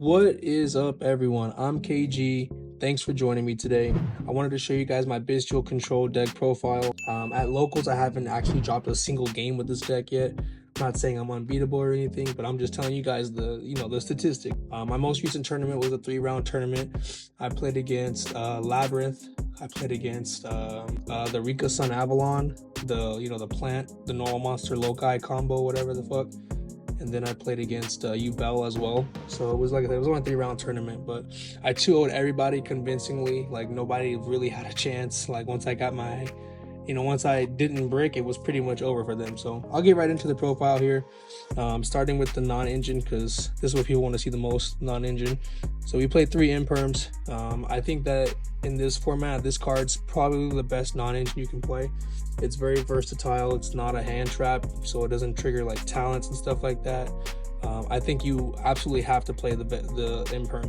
What is up, everyone? I'm KG. Thanks for joining me today. I wanted to show you guys my Bystial control deck profile. At locals, I haven't actually dropped a single game with this deck yet. I'm not saying I'm unbeatable or anything, but I'm just telling you guys the statistic. My most recent tournament was a 3-round tournament. I played against Labyrinth. I played against the Rika Sun Avalon, the plant, the normal monster Loci combo, whatever the fuck. And then I played against Ubel as well. So it was only a 3-round tournament, but I 2-0'd everybody convincingly. Like, nobody really had a chance. Like, once I got my, once I didn't brick, it was pretty much over for them. So I'll get right into the profile here, starting with the non-engine, because this is what people want to see the most, non-engine. So we played 3 imperms. I think that in this format, this card's probably the best non-engine you can play. It's very versatile. It's not a hand trap, so it doesn't trigger like talents and stuff like that. I think you absolutely have to play the imperm.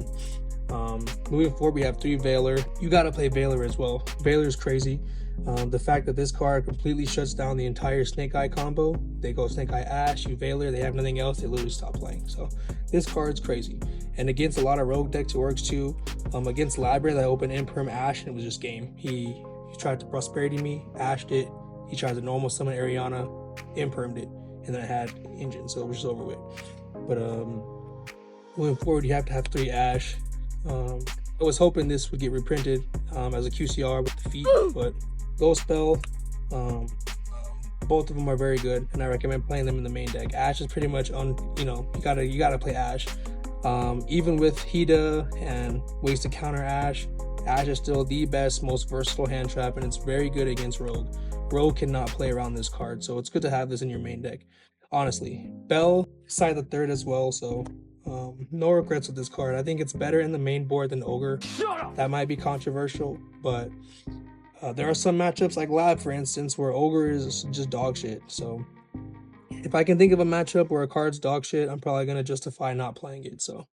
Moving forward, we have 3 Veiler. You got to play Veiler as well. Veiler is crazy. The fact that this card completely shuts down the entire Snake Eye combo. They go Snake Eye Ash, you Veiler, they have nothing else, they literally stop playing. So this card's crazy. And against a lot of rogue decks, it works too. Against Labyrinth, I opened Imperm Ash and it was just game. He tried to Prosperity me, Ashed it. He tried to normal summon Ariana, Impermed it, and then I had Engine, so it was just over with. But moving forward, you have to have 3 Ash. I was hoping this would get reprinted as a QCR with the feet, but Ghost Spell, both of them are very good, and I recommend playing them in the main deck. Ash is pretty much you gotta play Ash. Even with Hida and ways to counter Ash, Ash is still the best, most versatile hand trap, and it's very good against Rogue. Rogue cannot play around this card, so it's good to have this in your main deck. Honestly, Bell side the 3rd as well, so no regrets with this card. I think it's better in the main board than Ogre. That might be controversial, but there are some matchups like Lab, for instance, where Ogre is just dog shit. So if I can think of a matchup where a card's dog shit, I'm probably going to justify not playing it. So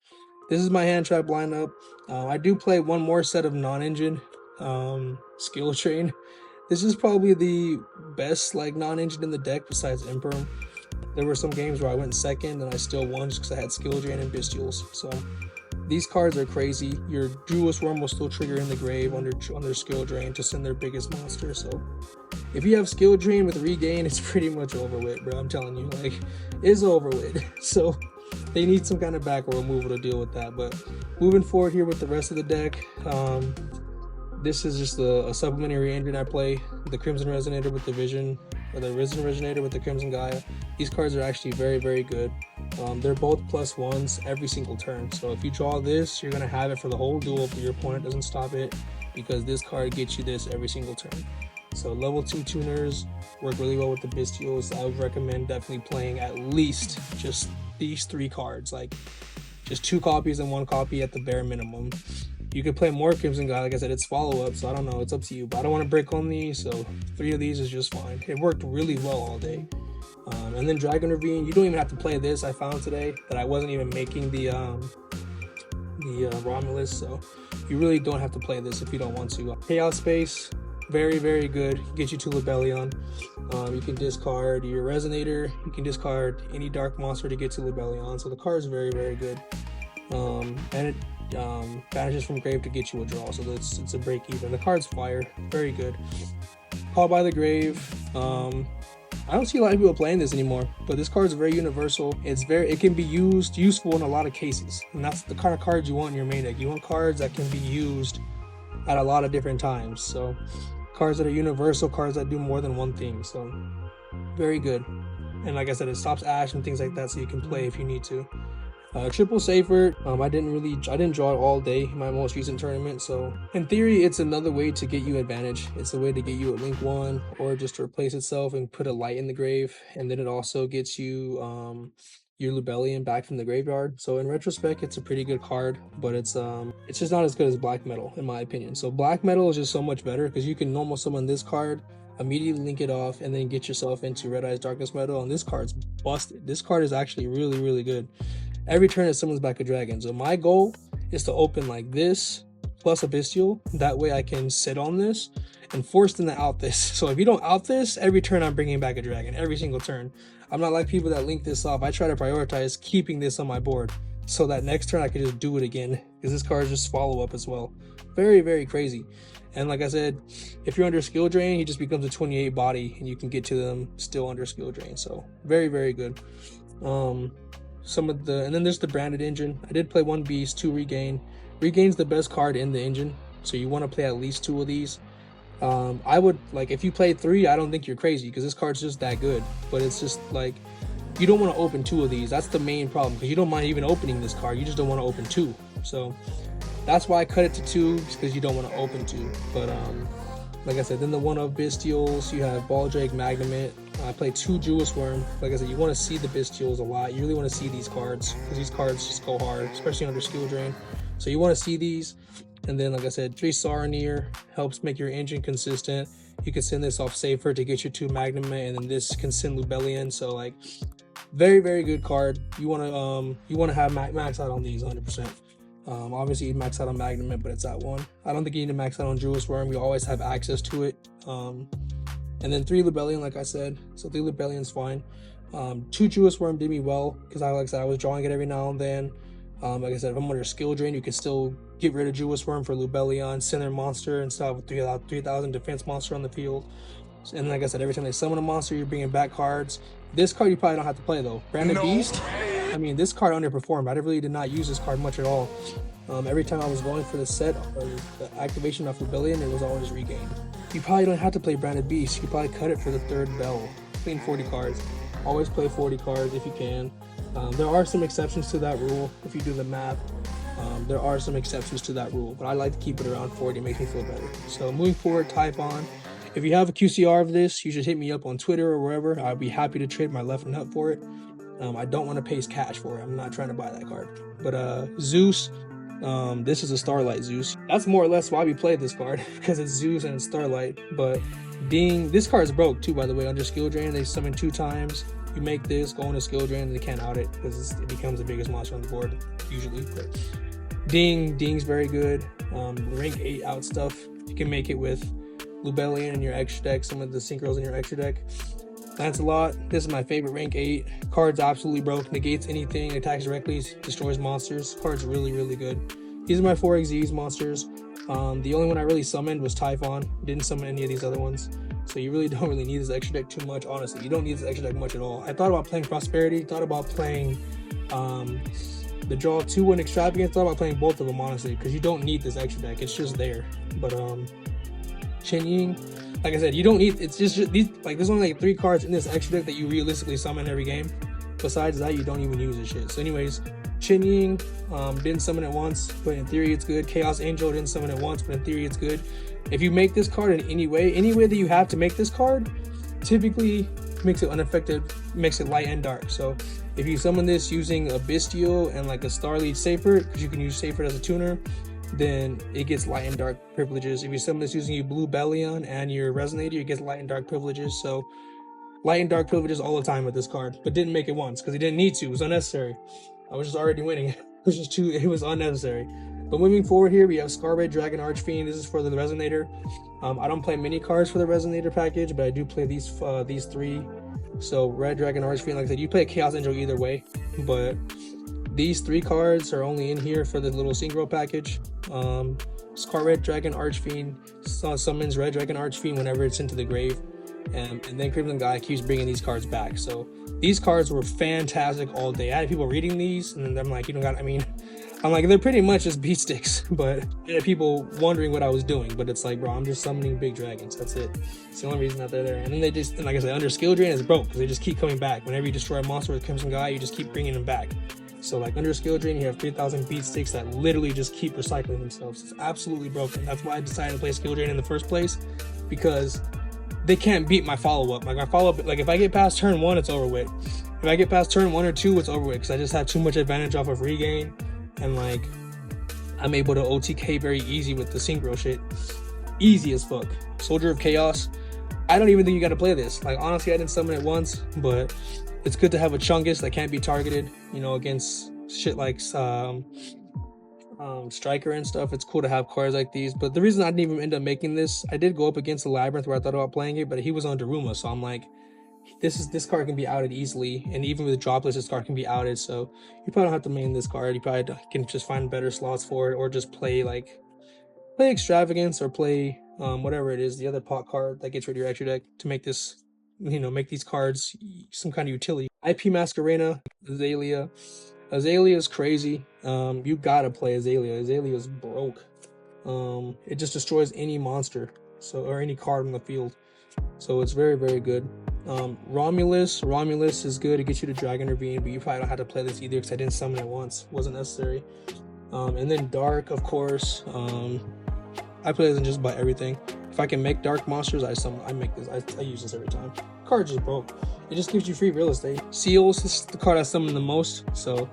this is my hand trap lineup. I do play one more set of non-engine, Skill Train. This is probably the best non-engine in the deck besides Imperm. There were some games where I went second and I still won just because I had Skill Drain and Bystials. So these cards are crazy. Your Druid's Worm will still trigger in the grave under Skill Drain to send their biggest monster. So if you have Skill Drain with Regain, it's pretty much over with, bro. I'm telling you, it's over with. So they need some kind of back row removal to deal with that. But moving forward here with the rest of the deck, this is just a supplementary engine I play. The Crimson Resonator with the Vision, or the Risen Resonator with the Crimson Gaia. These cards are actually very, very good. They're both +1s every single turn. So if you draw this, you're going to have it for the whole duel if your opponent doesn't stop it, because this card gets you this every single turn. So level 2 tuners work really well with the Bystials. I would recommend definitely playing at least just these 3 cards, just 2 copies and 1 copy at the bare minimum. You could play more Crimson Guy, like I said, it's follow-up, so I don't know, it's up to you. But I don't want to break on these, so 3 of these is just fine. It worked really well all day. And then Dragon Ravine, you don't even have to play this. I found today that I wasn't even making the Romulus, so you really don't have to play this if you don't want to. Chaos Space, very, very good. Get you to Libellion. You can discard your Resonator. You can discard any dark monster to get to Libellion, so the card is very, very good. And it banishes from grave to get you a draw, so it's a break even. The card's fire, very good. Call by the Grave. I don't see a lot of people playing this anymore, but this card is very universal. It can be useful in a lot of cases, and that's the kind of cards you want in your main deck. You want cards that can be used at a lot of different times. So cards that are universal, cards that do more than one thing. So very good. And like I said, it stops Ash and things like that, so you can play if you need to. Triple Safer, I didn't draw it all day in my most recent tournament, so in theory it's another way to get you advantage. It's a way to get you a Link 1, or just to replace itself and put a light in the grave, and then it also gets you your Libellion back from the graveyard. So in retrospect, it's a pretty good card, but it's just not as good as Black Metal in my opinion. So Black Metal is just so much better because you can normal summon this card, immediately link it off, and then get yourself into Red Eyes Darkness Metal, and this card's busted. This card is actually really, really good. Every turn it summons back a dragon. So my goal is to open like this plus a Bystial. That way I can sit on this and force them to out this. So if you don't out this, every turn I'm bringing back a dragon, every single turn. I'm not like people that link this off. I try to prioritize keeping this on my board. so that next turn I could just do it again, because this card is just follow up as well. Very, very crazy. And like I said, if you're under skill drain, he just becomes a 28 body, and you can get to them still under skill drain. So very, very good. Some of the, and then there's the branded engine. I did play 1 beast, 2 regain. Regain's the best card in the engine, so you want to play at least 2 of these. I would, like, if you play 3, I don't think you're crazy, because this card's just that good. But it's just like, you don't want to open 2 of these. That's the main problem, because you don't mind even opening this card, you just don't want to open 2. So that's why I cut it to 2, because you don't want to open 2. But like I said, then the one of Bystials, you have Ball Drake, Magnamit. I played 2 Jewess Worm. Like I said, you want to see the Bystials a lot. You really want to see these cards, because these cards just go hard, especially under skill drain. So you want to see these. And then, like I said, 3 Saronir helps make your engine consistent. You can send this off safer to get your 2 Magnamit, and then this can send Lubellion. So like, very, very good card. You want to have max out on these 100%. Obviously you max out on Magnamit, but it's at 1. I don't think you need to max out on Jewess Worm. You always have access to it. And then 3 Lubellion, like I said. So 3 Lubellion's fine. 2 Jewess Worm did me well, because like I said, I was drawing it every now and then. Like I said, if I'm under skill drain, you can still get rid of Jewess Worm for Lubellion, send their monster, and still have a 3,000 defense monster on the field. And like I said, every time they summon a monster, you're bringing back cards. This card you probably don't have to play though. Branded Beast, I mean, this card underperformed. I really did not use this card much at all. Every time I was going for the set or the activation of Lubellion, it was always regained. You probably don't have to play Branded Beast. You probably cut it for the 3rd bell. Clean 40 cards. Always play 40 cards if you can. There are some exceptions to that rule if you do the math. There are some exceptions to that rule, but I like to keep it around 40. It makes me feel better. So moving forward, Typhon. If you have a QCR of this, you should hit me up on Twitter or wherever. I'd be happy to trade my left nut for it. I don't want to pay cash for it. I'm not trying to buy that card. But Zeus, this is a Starlight Zeus. That's more or less why we played this card, because it's Zeus and it's Starlight. But this card is broke too, by the way. Under skill drain, they summon 2 times. You make this, go into skill drain, and they can't out it, because it becomes the biggest monster on the board, usually. But Ding's very good. Rank 8 out stuff. You can make it with Lubellion in your extra deck, some of the synchros in your extra deck. Lancelot, this is my favorite rank 8. Card's absolutely broke, negates anything, attacks directly, destroys monsters. Card's really, really good. These are my 4xyz monsters. The only one I really summoned was Typhon. Didn't summon any of these other ones. So you really don't need this extra deck too much, honestly. You don't need this extra deck much at all. I thought about playing Prosperity, thought about playing the draw 2 and Extravagance, thought about playing both of them, honestly, because you don't need this extra deck. It's just there. But Chen Ying, like I said, you don't need, it's just these, like, there's only like 3 cards in this extra deck that you realistically summon every game. Besides that, you don't even use this shit. So anyways, Chen Ying, didn't summon it once, but in theory it's good. Chaos Angel, didn't summon it once, but in theory it's good. If you make this card in any way that you have to make this card, typically makes it unaffected, makes it light and dark. So if you summon this using a Bystial and like a Starlead Seyfert, because you can use Seyfert as a tuner, then it gets light and dark privileges. If you summon this using your Lubellion and your Resonator, it gets light and dark privileges. So light and dark privileges all the time with this card, but didn't make it once because he didn't need to. It was unnecessary. I was just already winning. It was unnecessary. But moving forward here, we have Scar Red Dragon Archfiend. This is for the Resonator. I don't play many cards for the Resonator package, but I do play these 3. So Red Dragon Archfiend, like I said, you play Chaos Angel either way, but these 3 cards are only in here for the little synchro package. Scar Red Dragon Archfiend summons Red Dragon Archfiend whenever it's into the grave, and then Crimson Guy keeps bringing these cards back. So these cards were fantastic all day. I had people reading these, and I'm like, I'm like, they're pretty much just beat sticks, but I had people wondering what I was doing. But it's like, bro, I'm just summoning big dragons. That's it. It's the only reason that they're there. And then they just, and like I said, under skill drain is broke because they just keep coming back. Whenever you destroy a monster with Crimson Guy, you just keep bringing them back. So like under skill drain, you have 3,000 beat sticks that literally just keep recycling themselves. It's absolutely broken. That's why I decided to play skill drain in the first place, because they can't beat my follow-up. Like my follow-up, like if I get past turn 1, it's over with. If I get past turn 1 or 2, it's over with, because I just have too much advantage off of regain. And like, I'm able to OTK very easy with the synchro shit. Easy as fuck. Soldier of Chaos. I don't even think you gotta play this. Like honestly, I didn't summon it once, but it's good to have a Chungus that can't be targeted, you know, against shit like Striker and stuff. It's cool to have cards like these. But the reason I didn't even end up making this, I did go up against the Labyrinth where I thought about playing it, but he was on Daruma, so I'm like, this card can be outed easily, and even with droplets, this card can be outed. So you probably don't have to main this card. You probably can just find better slots for it, or just play extravagance, or play whatever it is, the other pot card that gets rid of your extra deck to make this, make these cards some kind of utility. IP Masquerena, Azalea. Azalea is crazy. You gotta play Azalea. Azalea is broke. It just destroys any monster, or any card on the field. So it's very, very good. Romulus is good. It gets you to Dragon Ravine, but you probably don't have to play this either because I didn't summon it once. Wasn't necessary. And then Dark, of course. I play this in just about everything. If I can make dark monsters, I make this. I use this every time. Card just broke. It just gives you free real estate. Seals, this is the card I summon the most, so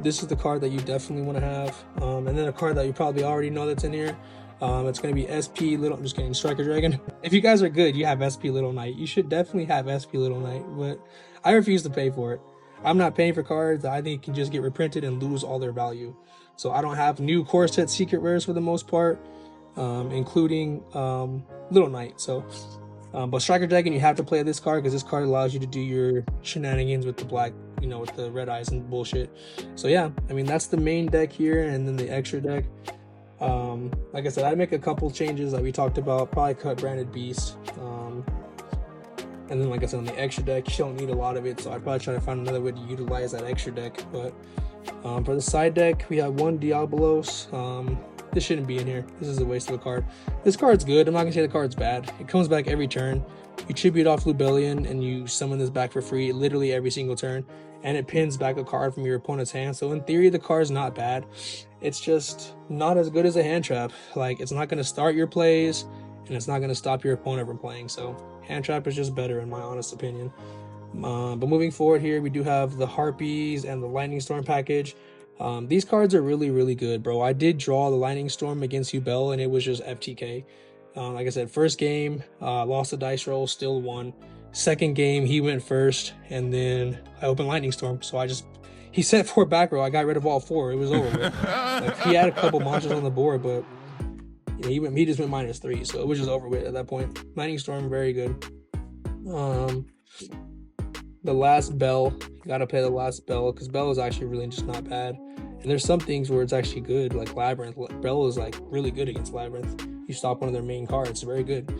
this is the card that you definitely want to have. And then a card that you probably already know that's in here. It's going to be SP Little, I'm just kidding, Striker Dragon. If you guys are good, you have SP Little Knight. You should definitely have SP Little Knight, but I refuse to pay for it. I'm not paying for cards that I think can just get reprinted and lose all their value. So I don't have new core set secret rares for the most part, including Little Knight. So, but Striker Dragon, you have to play this card because this card allows you to do your shenanigans with the black, with the red eyes and bullshit. So yeah, I mean, that's the main deck here, and then the extra deck. Like I said, I'd make a couple changes like we talked about. Probably cut Branded Beast. And then, like I said, on the extra deck, you don't need a lot of it, so I'd probably try to find another way to utilize that extra deck. But for the side deck, we have one Diabolos. This shouldn't be in here. This is a waste of a card. This card's good. I'm not gonna say the card's bad. It comes back every turn. You tribute off Lubellion and you summon this back for free literally every single turn, and it pins back a card from your opponent's hand. So in theory, the card's not bad. It's just not as good as a hand trap. Like, it's not gonna start your plays, and it's not gonna stop your opponent from playing. So hand trap is just better in my honest opinion. But moving forward here, we do have the Harpies and the Lightning Storm package. These cards are really, really good, bro. I did draw the Lightning Storm against Ubel, and it was just FTK. Like I said, first game, lost the dice roll, still won. Second game, he went first, and then I opened Lightning Storm. So he sent 4 back row. I got rid of all 4. It was over with. Like, he had a couple monsters on the board, but he just went -3, so it was just over with at that point. Lightning Storm, very good. The last Bell, you gotta play the last Bell, because Bell is actually really just not bad. And there's some things where it's actually good, like Labyrinth. Bell is like really good against Labyrinth. You stop one of their main cards, very good.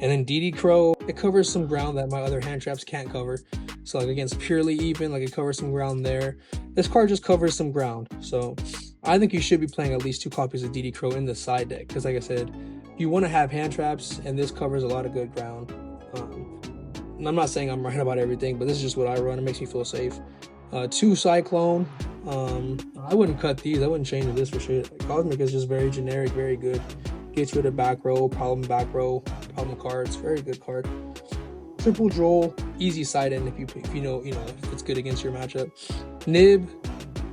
And then DD Crow, it covers some ground that my other hand traps can't cover. So like against Purely Even, like it covers some ground there. This card just covers some ground. So I think you should be playing at least 2 copies of DD Crow in the side deck, because like I said, you want to have hand traps, and this covers a lot of good ground. And I'm not saying I'm right about everything, but this is just what I run. It makes me feel safe. 2 Cyclone. I wouldn't cut these. I wouldn't change this for shit. Cosmic is just very generic, very good. Gets rid of back row, problem cards. Very good card. Triple Droll, easy side end if you know if it's good against your matchup. Nib,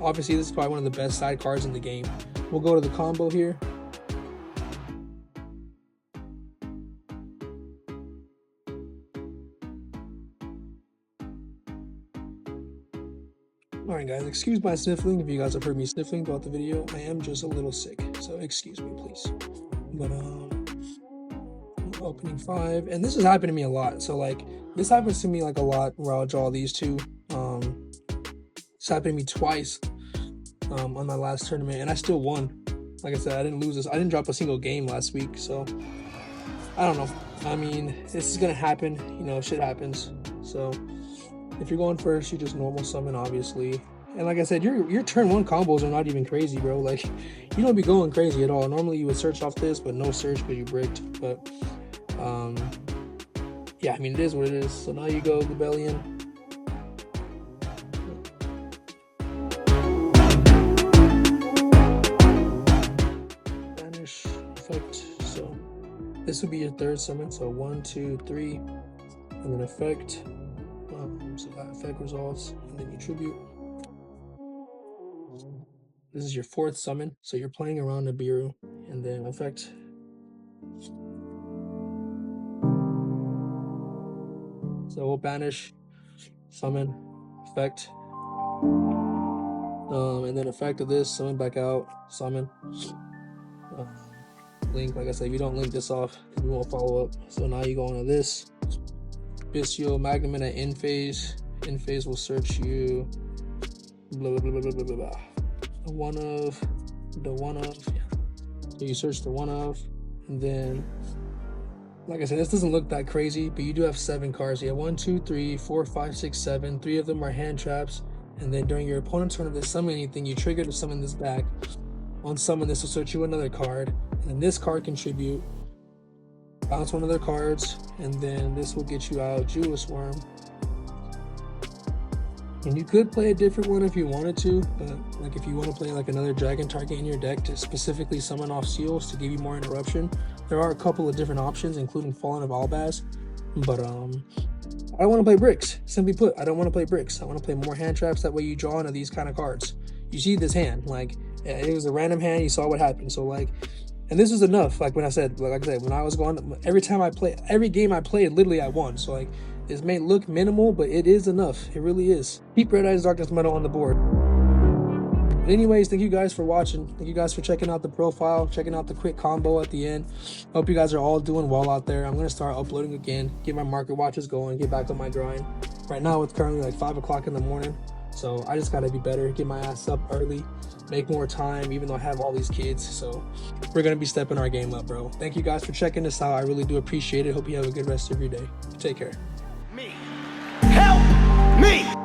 obviously this is probably one of the best side cards in the game. We'll go to the combo here. Alright guys, excuse my sniffling if you guys have heard me sniffling throughout the video. I am just a little sick, so excuse me please. But opening 5, and this has happened to me a lot. So like this happens to me like a lot where I'll draw these 2. It's happened to me twice on my last tournament, and I still won. Like I said, I didn't lose this. I didn't drop a single game last week, so I don't know. I mean, this is gonna happen, shit happens. So if you're going first, you just normal summon, obviously. And like I said, your turn 1 combos are not even crazy, bro. Like, you don't be going crazy at all. Normally you would search off this, but no search because you bricked. But yeah, I mean, it is what it is. So now you go Lubellion. Banish effect. So this would be your 3rd summon. So 1, 2, 3, and then effect. So that effect resolves, and then you tribute. This is your 4th summon, so you're playing around Nibiru, and then effect. So we'll banish, summon, effect, and then effect of this, summon back out, summon. Link, like I said, if you don't link this off, we won't follow up. So now you go into this. Bystial, Magnum at in phase. In phase will search you. Blah blah blah blah blah blah blah. The one of. Yeah. So you search the one of, and then, like I said, this doesn't look that crazy, but you do have 7 cards. You have 1, 2, 3, 4, 5, 6, 7. 3 of them are hand traps. And then during your opponent's turn, if they summon anything, you trigger to summon this back. On summon, this will search you another card, and then this card contribute. Bounce one of their cards, and then this will get you out Jewel's Worm. And you could play a different one if you wanted to, but like if you want to play like another dragon target in your deck to specifically summon off seals to give you more interruption, there are a couple of different options, including Fallen of Albaz. But I want to play bricks. Simply put, I don't want to play bricks. I want to play more hand traps. That way you draw into these kind of cards. You see this hand, like it was a random hand. You saw what happened. So like, and this was enough. Like when I said, when I was going, every game I played, literally I won. So like, this may look minimal, but it is enough. It really is. Keep Red Eyes Darkness Metal on the board. But anyways, thank you guys for watching. Thank you guys for checking out the profile, checking out the quick combo at the end. Hope you guys are all doing well out there. I'm going to start uploading again, get my market watches going, get back on my grind. Right now it's currently like 5 o'clock in the morning. So I just got to be better, get my ass up early, make more time, even though I have all these kids. So we're going to be stepping our game up, bro. Thank you guys for checking this out. I really do appreciate it. Hope you have a good rest of your day. Take care. Help me!